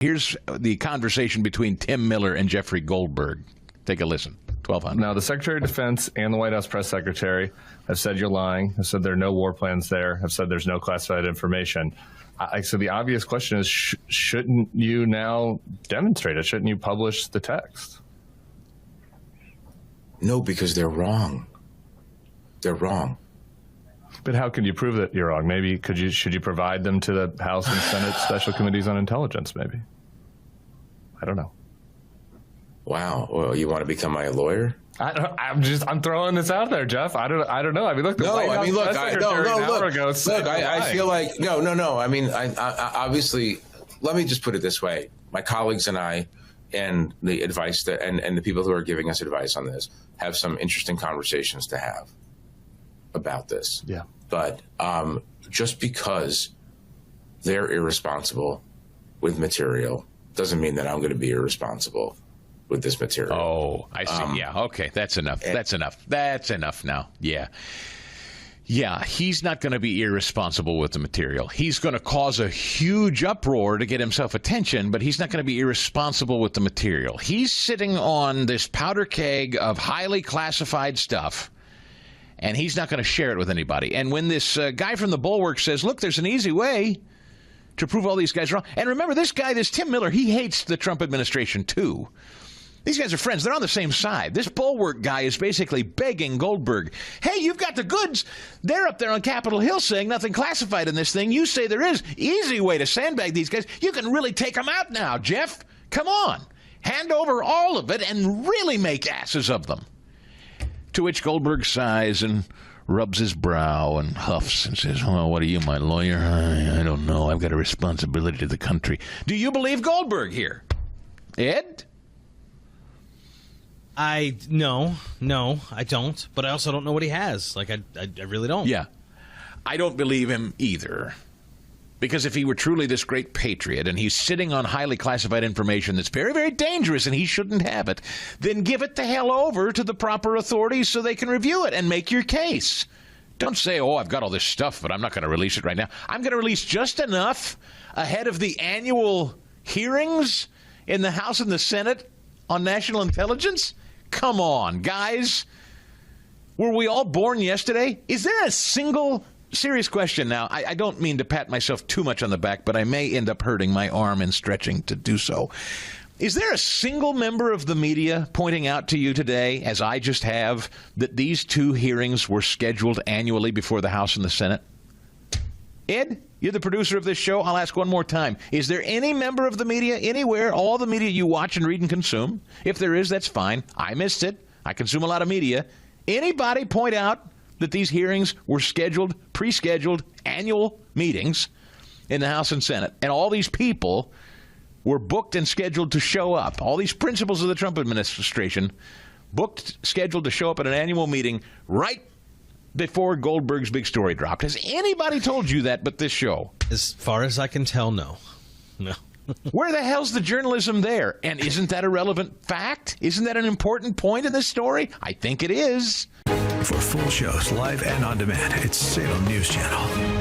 Here's the conversation between Tim Miller and Jeffrey Goldberg. Take a listen. 1200. Now, the Secretary of Defense and the White House press secretary have said you're lying, have said there are no war plans there, have said there's no classified information. So the obvious question is, shouldn't you now demonstrate it? Shouldn't you publish the text? No, because they're wrong. They're wrong. But how can you prove that you're wrong? Maybe should you provide them to the House and Senate Special Committees on Intelligence, maybe? I don't know. Wow. Well, you want to become my lawyer? I'm throwing this out there, Jeff. I don't know. I mean, look, the White House press secretary an hour ago said I feel like, no. I mean, I obviously, let me just put it this way. My colleagues and I and the advice that, and the people who are giving us advice on this have some interesting conversations to have about this. Yeah. But just because they're irresponsible with material doesn't mean that I'm going to be irresponsible with this material. Oh, I see. Yeah. Okay. That's enough. That's enough now. Yeah. Yeah. He's not going to be irresponsible with the material. He's going to cause a huge uproar to get himself attention, but he's not going to be irresponsible with the material. He's sitting on this powder keg of highly classified stuff, and he's not going to share it with anybody. And when this guy from the Bulwark says, look, there's an easy way to prove all these guys wrong. And remember, this Tim Miller, he hates the Trump administration too. These guys are friends. They're on the same side. This Bulwark guy is basically begging Goldberg, hey, you've got the goods. They're up there on Capitol Hill saying nothing classified in this thing. You say there is. Easy way to sandbag these guys. You can really take them out now, Jeff. Come on. Hand over all of it and really make asses of them. To which Goldberg sighs and rubs his brow and huffs and says, well, what are you, my lawyer? I don't know. I've got a responsibility to the country. Do you believe Goldberg here? Ed? No, I don't. But I also don't know what he has. Like, I really don't. Yeah. I don't believe him either. Because if he were truly this great patriot and he's sitting on highly classified information that's very, very dangerous and he shouldn't have it, then give it the hell over to the proper authorities so they can review it and make your case. Don't say, oh, I've got all this stuff, but I'm not going to release it right now. I'm going to release just enough ahead of the annual hearings in the House and the Senate on national intelligence. Come on, guys. Were we all born yesterday? Is there a single... Serious question now. I don't mean to pat myself too much on the back, but I may end up hurting my arm in stretching to do so. Is there a single member of the media pointing out to you today, as I just have, that these two hearings were scheduled annually before the House and the Senate? Ed, you're the producer of this show. I'll ask one more time. Is there any member of the media anywhere, all the media you watch and read and consume? If there is, that's fine. I missed it. I consume a lot of media. Anybody point out that these hearings were scheduled, pre-scheduled annual meetings in the House and Senate, and all these people were booked and scheduled to show up. All these principals of the Trump administration booked, scheduled to show up at an annual meeting right before Goldberg's big story dropped. Has anybody told you that but this show? As far as I can tell, no. No. Where the hell's the journalism there? And isn't that a relevant fact? Isn't that an important point in this story? I think it is. For full shows, live and on demand, it's Salem News Channel.